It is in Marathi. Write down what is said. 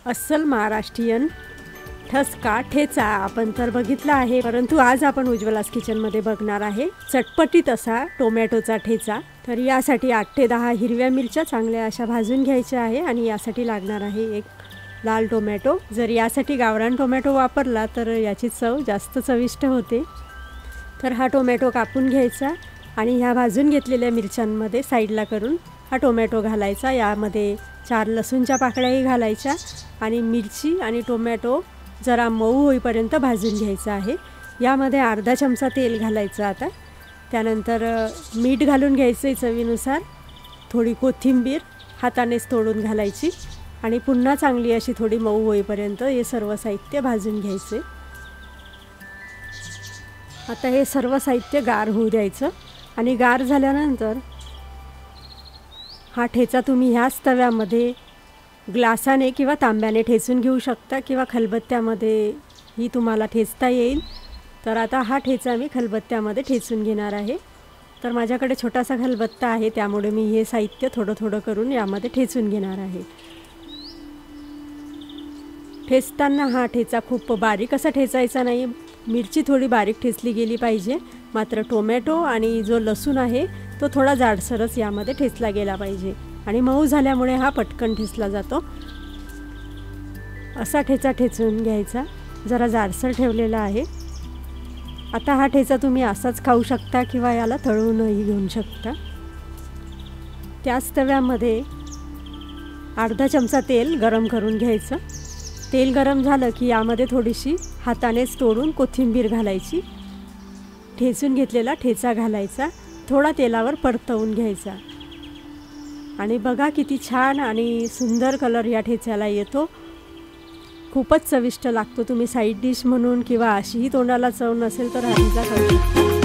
अस्सल महाराष्ट्रीयन ठसका ठेचा आपण तर बघितला आहे, परंतु आज आपण उज्ज्वलास किचनमध्ये बघणार आहे चटपटीत असा टोमॅटोचा ठेचा। तर यासाठी 8 ते 10 हिरव्या मिरच्या चांगल्या अशा भाजून घ्यायच्या आहे आणि यासाठी लागणार आहे एक लाल टोमॅटो। जर यासाठी गावरान टोमॅटो वापरला तर याची चव जास्त चविष्ट होते। तर हा टोमॅटो कापून घ्यायचा आणि ह्या भाजून घेतलेल्या मिरच्यांमध्ये साईडला करून हा टोमॅटो घालायचा। यामध्ये 4 लसूणच्या पाकळ्याही घालायच्या आणि मिरची आणि टोमॅटो जरा मऊ होईपर्यंत भाजून घ्यायचा आहे। यामध्ये अर्धा चमचा तेल घालायचं आता। त्यानंतर मीठ घालून घ्यायचं चवीनुसार, थोडी कोथिंबीर हातानेच तोडून घालायची आणि पुन्हा चांगली अशी थोडी मऊ होईपर्यंत हे सर्व साहित्य भाजून घ्यायचे। आता हे सर्व साहित्य गार होऊ द्यायचं आणि गार झाल्यानंतर हा ठेचा तुम्ही ह्याच तव्यामध्ये ग्लासाने किंवा तांब्याने ठेचून घेऊ शकता किंवा खलबत्त्यामध्ये ही तुम्हाला ठेचता येईल। तर आता हा ठेचा मी खलबत्त्यामध्ये ठेचून घेणार आहे। तर माझ्याकडे छोटासा खलबत्ता आहे, त्यामुळे मी हे साहित्य थोडं थोडं करून यामध्ये ठेचून घेणार आहे। ठेचताना हा ठेचा खूप बारीक असा ठेचायचा नाही, मिरची थोडी बारीक ठेचली गेली पाहिजे, मात्र टोमॅटो आणि जो लसूण आहे तो थोडा जाडसरच यामध्ये ठेचला गेला पाहिजे आणि मऊ झाल्यामुळे हा पटकन ठेचला जातो। असा ठेचा ठेचून घ्यायचा, जरा जाडसर ठेवलेला आहे। आता हा ठेचा तुम्ही असाच खाऊ शकता किंवा याला तळूनही घेऊ शकता। त्याच तव्यामध्ये अर्धा चमचा तेल गरम करून घ्यायचं। तेल गरम झालं की यामध्ये थोडीशी हातानेच तोडून कोथिंबीर घालायची, ठेचून घेतलेला ठेचा घालायचा, थोडा तेलावर परतवून घ्यायचा आणि बघा किती छान आणि सुंदर कलर या ठेच्याला येतो। खूपच चविष्ट लागतो। तुम्ही साईड डिश म्हणून किंवा अशीही तोंडाला चव नसेल तर हा ठेचा खाऊ शकता।